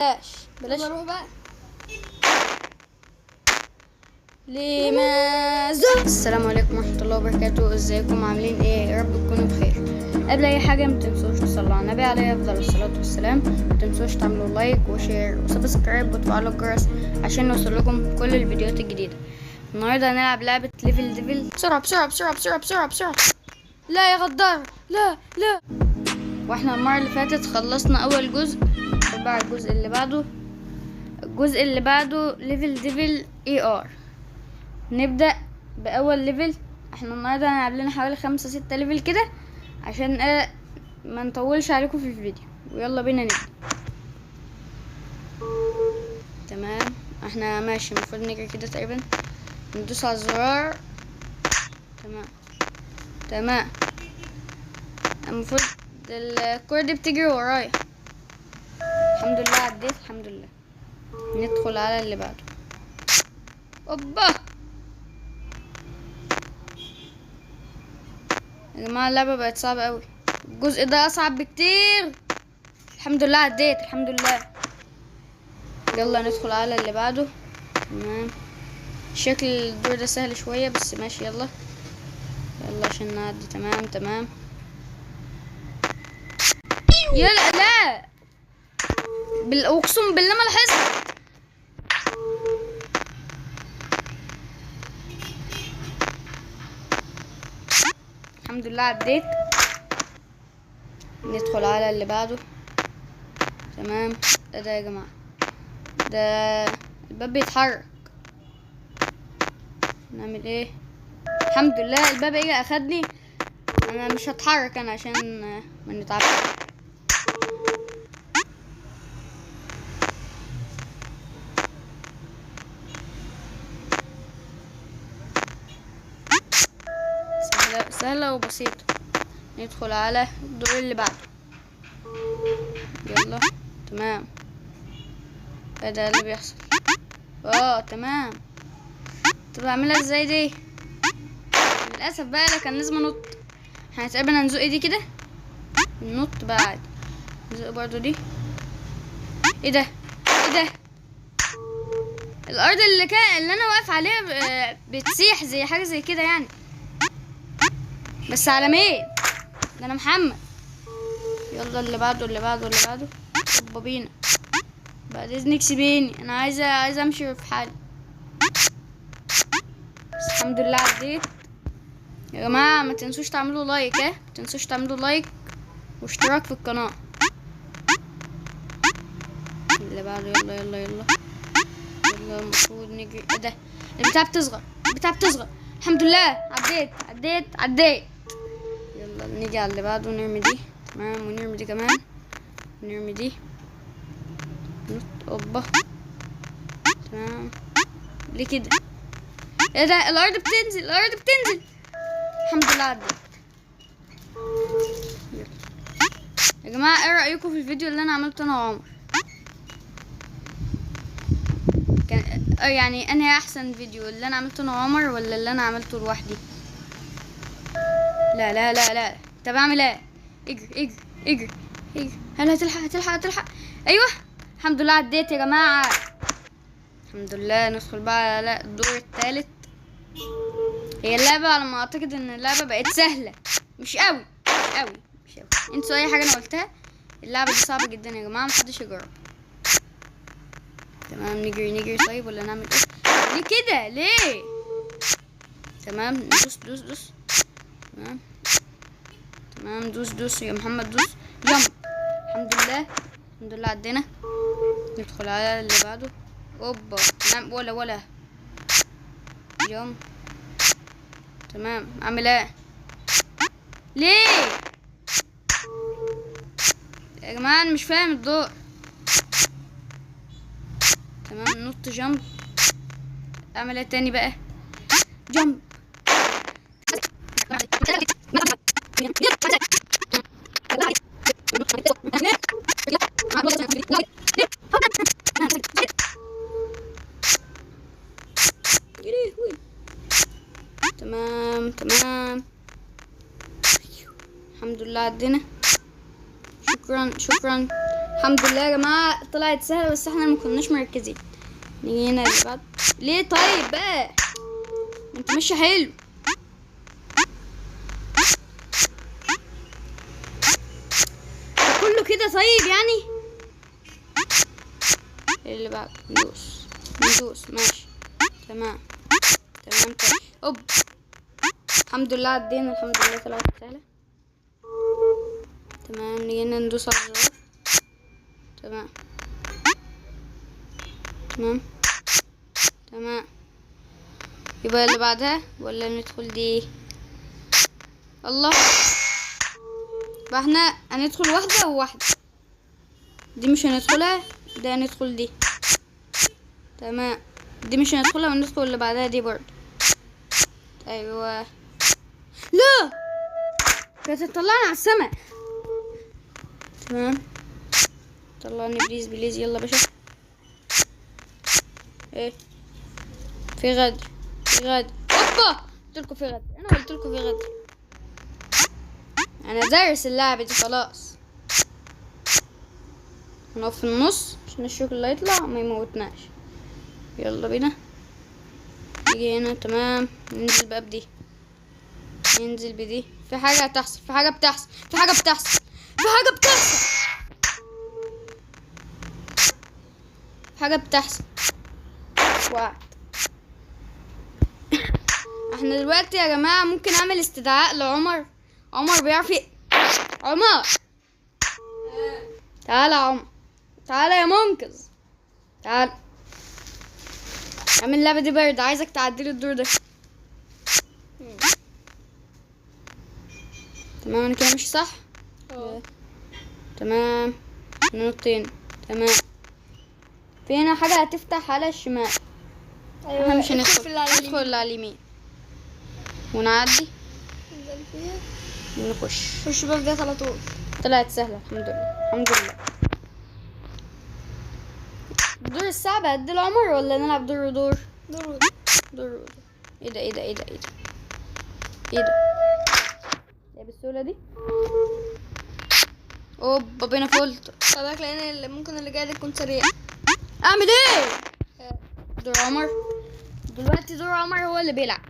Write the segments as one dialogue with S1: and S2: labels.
S1: بلاش
S2: نروح بقى.
S1: لماذا؟ السلام عليكم ورحمة الله وبركاته. ازيكم عاملين ايه؟ يا رب تكونوا بخير. قبل اي حاجة متنسوش تصلوا على النبي عليه افضل الصلاة والسلام. متنسوش تعملوا لايك وشير وسبسكرايب وتفعلوا الجرس عشان يوصلكم كل الفيديوهات الجديدة. النهاردة هنلعب لعبة ليفل ديفل. بسرعة بسرعة بسرعة بسرعة بسرعة بسرعة. لا يا غدار، لا لا. واحنا المرة اللي فاتت خلصنا اول جزء. بقى الجزء اللي بعده ليفل ديفل اي ار. نبدأ بأول ليفل. احنا النهاردة هنلعب لنا حوالي 5-6 ليفل كده عشان ما نطولش عليكم في الفيديو. ويلا بينا نبدأ. تمام، احنا ماشي. المفروض نجري كده تقريبا، ندوس على الزرار. تمام. المفروض الكرة دي بتجري ورايا. الحمد لله عديت، الحمد لله. ندخل على اللي بعده. اوبا يا جماعة، اللعبة بقت صعبة قوي. الجزء ده اصعب بكتير. الحمد لله عديت، الحمد لله. يلا ندخل على اللي بعده. تمام، شكل الدور ده سهل شوية بس ماشي. يلا يلا عشان نعدي. تمام تمام. يلا لا، اقسم بالله ما لاحظت. الحمد لله عديت. ندخل على اللي بعده. تمام. ده يا جماعة، ده الباب بيتحرك. نعمل ايه؟ الحمد لله الباب ايه اخدني. انا مش هتحرك انا عشان ما نتعبش. سهلة وبسيطة. ندخل على الدور اللي بعده. يلا. تمام. ايه ده اللي بيحصل؟ تمام. طب اعملها ازاي دي؟ للاسف بقى كان لازم انط. احنا تقريبا هنزق دي كده، ننط بقى عادي. نزق برضو دي. ايه ده؟ ايه ده؟ الارض اللي انا واقف عليها بتسيح زي حاجه زي كده يعني. بس على مين؟ ده انا محمد. يلا اللي بعده اللي بعده اللي بعده. يلا بينا. بعد اذنك سيبيني، انا عايزه امشي في حالي. بس الحمد لله عديت. يا جماعه ما تنسوش تعملوا لايك. ما تنسوش تعملوا لايك واشتراك في القناه. اللي بعده. يلا يلا يلا يلا. المفروض نجري. ايه ده؟ البتاع بتصغر، البتاع بتصغر. الحمد لله عديت عديت عديت. يلا نيجي على اللي بعده. نرمي دي. تمام، ونرمي دي كمان. نرمي دي. اوبا. تمام. ليه كده؟ ايه ده؟ الارض بتنزل، الارض بتنزل. الحمد لله عديت. يا جماعه ايه رايكم في الفيديو اللي انا عملته انا وعمر؟ كان يعني انهي احسن فيديو، اللي انا عملته انا وعمر ولا اللي انا عملته لوحدي؟ لا لا لا لا. طب اعمل ايه؟ اجري اجري اجري اجري. هل هتلحق؟ ايوه الحمد لله عديت يا جماعه. الحمد لله. ندخل بقى على الدور الثالث. هي اللعبه على ما اعتقد ان اللعبه بقت سهله، مش قوي مش قوي مش قوي. انسوا اي حاجه انا قلتها. اللعبه دي صعبه جدا يا جماعه، محدش يجرب. تمام. نجري طيب ولا نعمل ايه؟ ليه كده ليه؟ تمام. دوس دوس دوس. تمام دوس يا محمد دوس. جمب. الحمد لله الحمد لله عدينا. ندخل على اللي بعده. اوبا. نعم ولا جمب. تمام. اعمل ايه؟ ليه يا جماعه؟ انا مش فاهم الضوء. تمام. نط جمب. اعمل ايه تاني بقى؟ جمب. تمام تمام. الحمد لله عدينا. شكرا شكرا. الحمد لله يا جماعة طلعت سهلة، بس احنا ما كناش مركزين. نيجي هنا اللي بعد. ليه طيب بقى؟ انت ماشي حلو. كله كده طيب يعني. اللي بعد ندوس ماشي. تمام تمام. اوب الحمد لله عدينا، الحمد لله طلعت سهلة. تمام نيجي هنا ندوس على الزرار. تمام تمام تمام. يبقى اللي بعدها ولا ندخل دي؟ الله، يبقى احنا هندخل واحدة وواحدة. دي مش هندخلها، ده هندخل دي. تمام دي مش هندخلها، وندخل اللي بعدها دي برضه. ايوه. لا كانت هتطلعنا على السما. تمام طلعني بليز بليز، يلا باشا. ايه في غدر، في غدر. اوبا قلتلكوا في غدر، انا قلتلكوا في غدر. انا دارس اللعبة دي خلاص. هنقف في النص عشان الشوك اللي هيطلع ما يموتناش. يلا بينا نيجي هنا. تمام ننزل بقى بدي، ننزل بدي. في حاجة هتحصل، في حاجة بتحصل، في حاجة بتحصل، في حاجة بتحصل، في حاجة بتحصل. وقعت. احنا دلوقتي يا جماعة ممكن اعمل استدعاء لعمر. عمر بيعرف عمر تعالى يا عمر، تعالى يا منقذ، تعالى. اعمل اللعبة دي برد، عايزك تعديلي الدور ده. تمام انا كده مش صح. تمام نقطتين. تمام في هنا حاجة هتفتح على الشمال.
S2: ايوه
S1: احنا مش هندخل،
S2: ندخل
S1: اللي على اليمين ونعدي
S2: ننزل فيها،
S1: ونخش.
S2: خش بقى في ديت على طول.
S1: طلعت سهلة الحمد لله، الحمد لله. دور الصعب هدي العمر ولا نلعب دور ودور؟ دور. ايه ده ايه ده ايه ده ايه ده ايه ده؟ ايه بالسهولة دي؟ اوبا بينا فولت.
S2: خلي لان ممكن اللي جاي ده يكون سريع.
S1: اعمل ايه؟ دور عمر دلوقتي، دور عمر هو اللي بيلعب.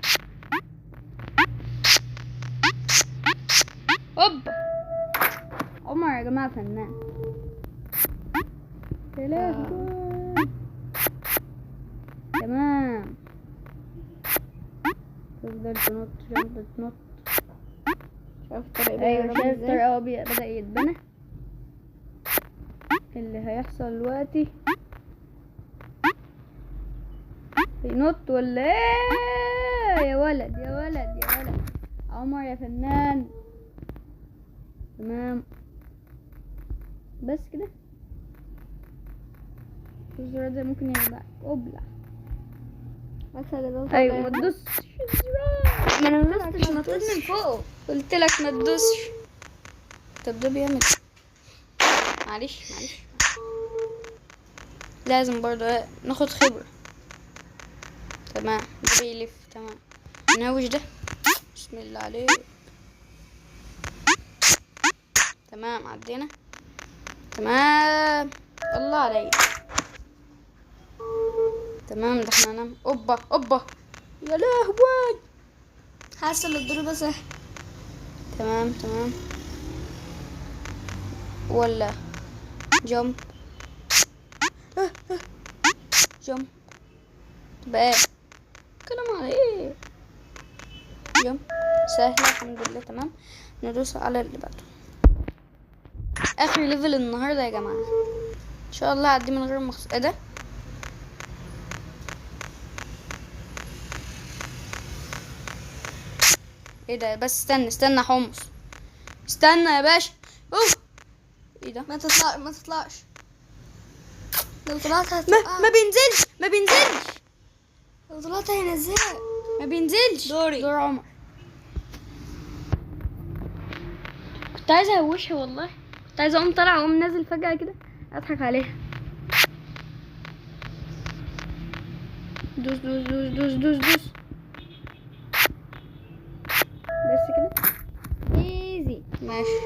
S1: اوبا عمر يا جماعة فنان. تمام تفضل تنط تنط.
S2: شايف الطريق؟
S1: ايوه شايف الطريق اهو بدأ يتبنى. اللي هيحصل دلوقتي ينط ولا ايه؟ يا ولد يا ولد يا ولد عمر يا فنان. تمام بس كده. الزرار ده ممكن يبقى ابلع. ايوه ما تدوسش الزرار.
S2: ما انا مدوستش، نطيت من فوق.
S1: قلت لك ما تدوسش. طب ده بيعمل معلش لازم برضه ناخد خبرة. تمام ده بيلف. تمام نهوش ده. بسم الله عليك. تمام عدينا. تمام الله عليك. تمام ده احنا ننام. اوبا يا لهوي.
S2: حاسه ان الدور ده سهل.
S1: تمام ولا جمب جمب بقى كلام على ايه؟ جمب سهلة الحمد لله. تمام ندوس على اللي بعده. اخر ليفل النهارده يا جماعة ان شاء الله اعدي من غير ايه ده؟ ايه ده؟ بس استنى يا حمص، استنى يا باشا. ايه ده؟
S2: ما تطلعش. لو طلعت
S1: ما بينزلش.
S2: لو طلعت هينزلك.
S1: ما بينزلش.
S2: دوري.
S1: دور عمر. كنت عايزه اهوشها والله، كنت عايزه اقوم طالعه واقوم نازل فجاه كده اضحك عليها. دوس دوس دوس دوس دوس دوس بس كده ايزي. ماشي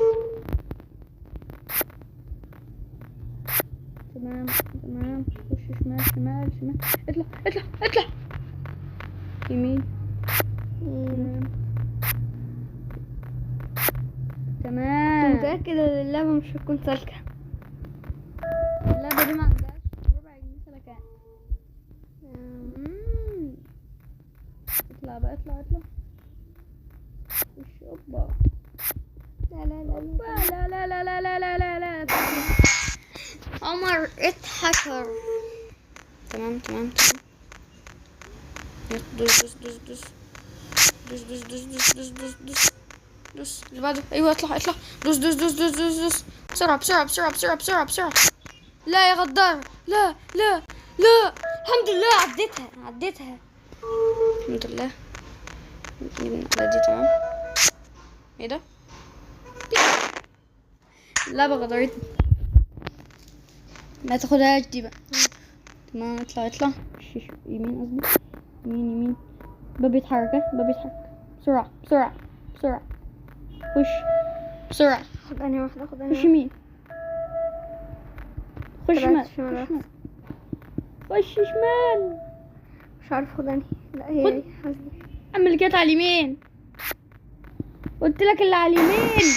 S1: شمال شمال شمال. اطلع اطلع اطلع. يمين. تمام.
S2: متأكد ان اللعبة مش هتكون سالكة.
S1: اللعبة دي ما عندهاش ربع جنيه سلكان. اطلع بقى اطلع اطلع. وش اوبا.
S2: لا لا لا
S1: لا لا لا لا لا لا لا لا.
S2: عمر اتحشر.
S1: تمام تمام تمام. دوس دوس دوس دوس دوس دوس دوس دوس دوس دوس دوس دوس. اللي بعده. ايوه اطلع اطلع. دوس دوس دوس دوس دوس دوس. بسرعة بسرعة بسرعة بسرعة بسرعة بسرعة. لا يا غدار. لا لا لا.
S2: الحمد لله عديتها.
S1: الحمد لله. على دي تمام. ايه ده؟ اللعبة غدرتني. ما تاخدهاش دي بقى. تمام اطلع اطلع. يمين قصدي. يمين يمين. باب يتحرك باب يتحرك. بسرعة بسرعة بسرعة. خش بسرعة.
S2: خد انهي واحدة خد
S1: خش
S2: انهي
S1: يمين. خش شمال.
S2: شمال.
S1: خش شمال. خش شمال.
S2: مش عارف خد انهي. لا هي
S1: خد.
S2: حاسبي.
S1: اعمل كده على اليمين. قلت لك اللي على اليمين.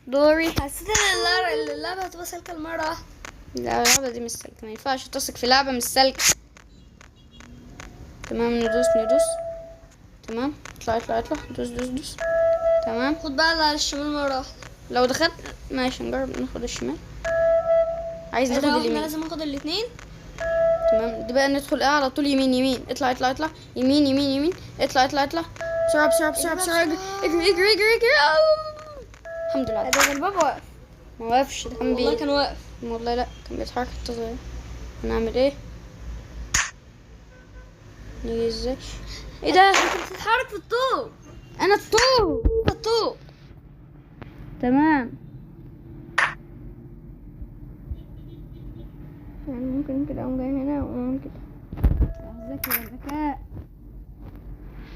S1: دوري.
S2: حسيت ان اللعبة هتبقى سالكة المرة واحدة.
S1: لا اللعبة دي مش سالكة. ما ينفعش تثق في لعبة مش سالكة. تمام ندوس ندوس. تمام اطلع اطلع اطلع. دوس دوس دوس. تمام.
S2: خد بقى على الشمال مرة واحدة.
S1: لو دخلت ماشي نجرب ناخد الشمال. عايز ناخد
S2: احنا
S1: اليمين.
S2: لازم ناخد الاتنين.
S1: تمام دي بقى ندخل على طول يمين يمين. اطلع اطلع اطلع. يمين يمين يمين. اطلع اطلع اطلع. بسرعة بسرعة بسرعة بسرعة. اجري اجري اجري اجري اجري. الحمد لله.
S2: ده الباب واقف.
S1: ما وقفش. ده كان
S2: والله كان واقف.
S1: والله لا كان بيتحرك حتى صغير. هنعمل ايه؟ نيجي ازاي؟ ايه ده؟
S2: انت بتتحرك في الطوب.
S1: انا الطوب.
S2: في الطوب.
S1: تمام.
S2: يعني ممكن كده اقوم جاي هنا واقوم كده.
S1: ذكي يا ذكاء.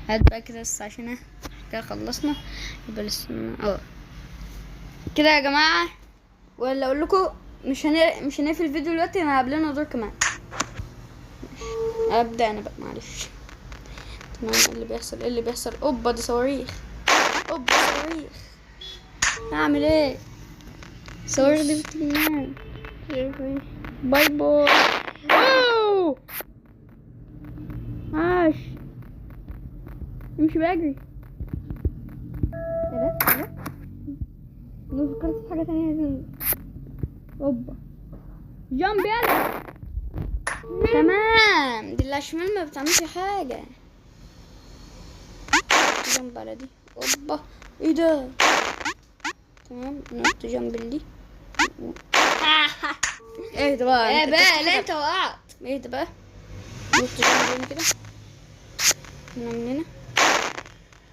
S1: هات بقى كده بس عشان كده خلصنا. يبقى لسه كده يا جماعة. ولا اقول لكم مش هنقفل الفيديو دلوقتي. انا قبلنا دور كمان. ابدا انا بقى معلش. تمام. ايه اللي بيحصل ايه اللي بيحصل؟ اوبا دي صواريخ. اوبا صواريخ. اعمل ايه؟ صواريخ دي بتنام. باي باي. اوه عاش. امشي بجري.
S2: ايه ده؟ انا فكرت في حاجة تانية.
S1: اوبا جامب يلا. تمام. دي اللي على الشمال ما بتعملش حاجة. جنب على دي. اوبا ايه ده؟ تمام نحط جنب دي. ايه ده بقى؟
S2: ايه بقى؟ لا انت وقعت.
S1: ايه ده بقى؟ نحط جنب هنا كده. هنا من هنا.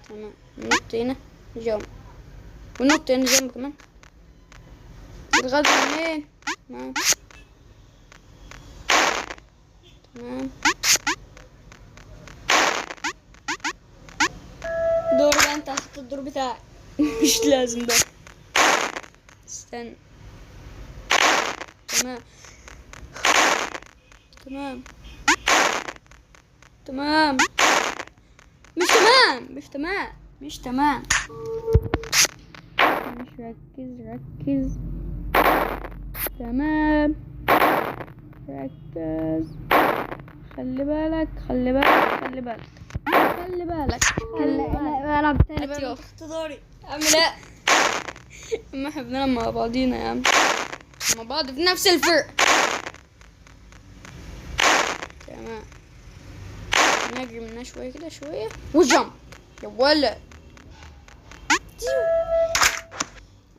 S1: تمام نحط هنا جنب. ونحط هنا جنب كمان. الغاز منين؟ تمام تمام.
S2: دور بقى انت هتحط الدور بتاعك.
S1: مش لازم بقى. استنى. تمام تمام تمام. مش تمام مش تمام مش تمام. مش ركز ركز. تمام ركز. خلي بالك خلي بالك خلي بالك خلي بالك خلي بالك.
S2: بلعب تاني
S1: هات
S2: بقى.
S1: يلا.
S2: تحت دوري. اعمل ايه؟
S1: اما احنا بنلعب مع بعضينا يا عم. مع بعض في نفس الفرقة. تمام نجري منها شوية كده شوية. وجمب يا ولد.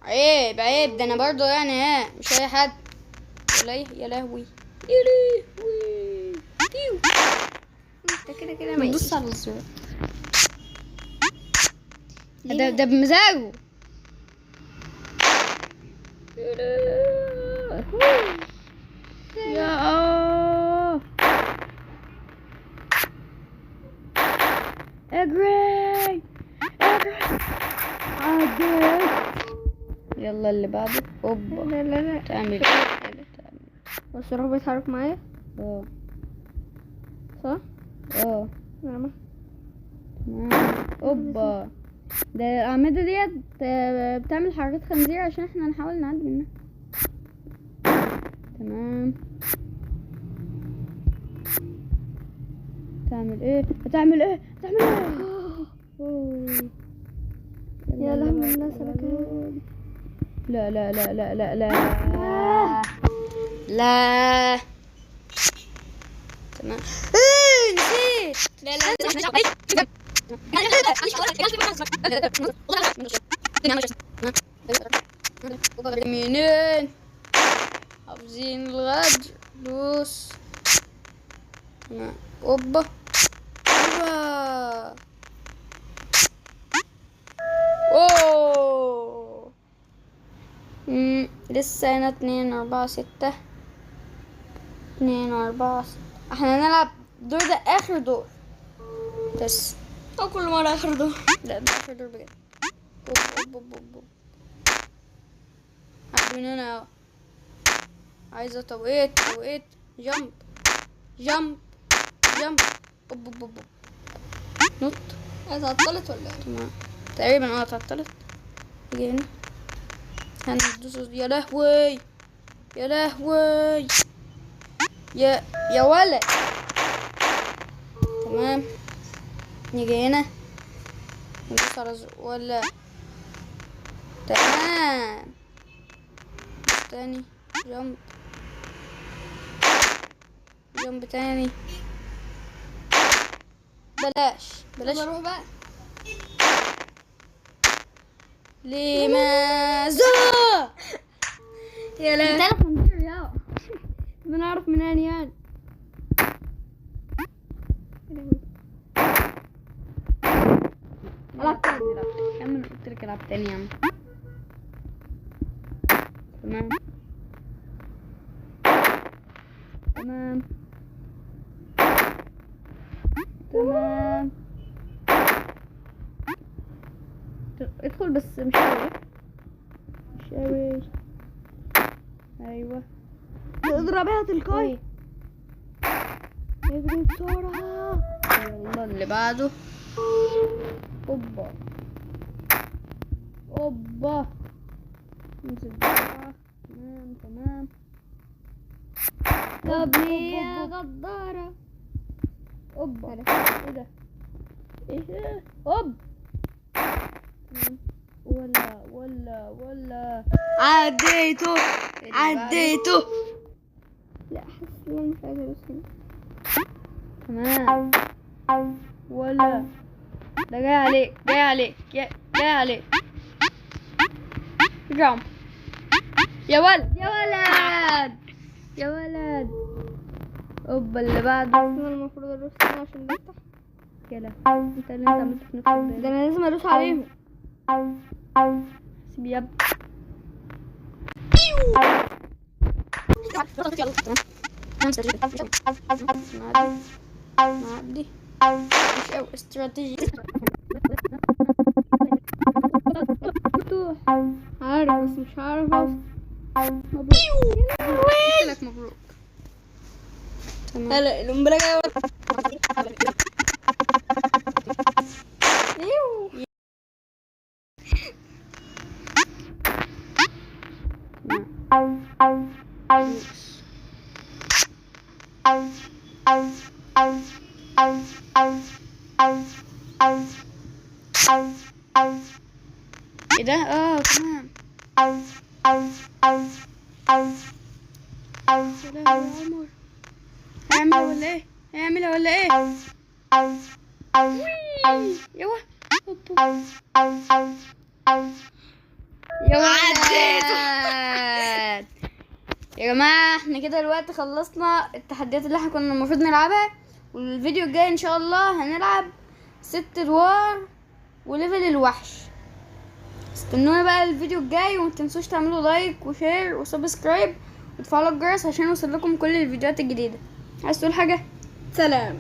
S1: عيب عيب. ده انا برضو يعني مش اي حد. ولا ايه يا لهوي يا لهوي.
S2: انت كده كده
S1: ما تدوس على الزر. ده بمزاجه. يا اجري اجري. عديت. يلا اللي بعده. اوبا
S2: لا لا لا.
S1: تعمل ايه؟
S2: بس الروح بيتحرك معايا.
S1: اه
S2: صح؟
S1: اه
S2: نعم.
S1: اوبا. ده الأعمدة ديت بتعمل حركات خنزير عشان احنا نحاول نعدي منها. تمام. تعمل ايه؟ هتعمل ايه؟ أوه.
S2: يا لهوي الناس كان.
S1: لا لا لا لا لا لا لا. تمام. نسيت.
S2: لا لا
S1: منين حافظين الغدر. دوس. تمام. اوبا اوبا. اوه. لسه هنا 2 4 6 2 4 6. احنا هنلعب الدور ده اخر دور بس.
S2: او كل مرة اخر دور.
S1: لا ده اخر دور بجد. اوب اوب اوب اوب. عدوا من هنا اهو. عايزة توقيت جمب جمب جمب. اوب اوب اوب. نط.
S2: اتعطلت ولا ايه؟
S1: تمام تقريبا اتعطلت. يجي هنا هندوس. يا لهوي يا لهوي يا ولد. تمام. نيجي هنا ندوس على ولا. تمام. تاني جمب جنب تاني. بلاش
S2: يلا روح بقى.
S1: لماذا
S2: يا لا
S1: انت خنزير يا بنعرف منين يعني. العب تاني كمل. قلت لك العب تاني يا عم. تمام تمام تمام. ادخل بس مش قوي. ايوه
S2: اضربها تلقائي.
S1: اجري بسرعة. يلا اللي بعده. اوبا اوبا. انزل بسرعة. تمام تمام.
S2: طب ليه يا غدارة؟
S1: اوبا ايه ده؟ ايه ده؟ اوب. تمام. ولا
S2: عديته عديته.
S1: لا حاسس ان انا مش عايزة ادوس هنا. تمام. ولا ده جاي عليك جامب. يا ولد اوبا اللي بعده.
S2: انا المفروض ادوس هنا عشان نفتح.
S1: يلا انت اللي عملته في نفسك
S2: ده انا لازم ادوس عليهم.
S1: سيب يب. نعدي مش قوي استراتيجي.
S2: عارف بس مش عارف.
S1: مبروك. قلت لك مبروك. تمام.
S2: هلا القنبلة جاية.
S1: ايه ده؟ تمام. يا عمر هيعملها ولا ايه؟ وي. يوه يا ولد. يا جماعة احنا كده دلوقتي خلصنا التحديات اللي احنا كنا المفروض نلعبها. والفيديو الجاي ان شاء الله هنلعب 6 ادوار وليفل الوحش. استنونا بقى الفيديو الجاي ومتنسوش تعملوا لايك وشير وسبسكرايب وتفعلوا الجرس عشان يوصل لكم كل الفيديوهات الجديدة. عايز تقول حاجة؟
S2: سلام.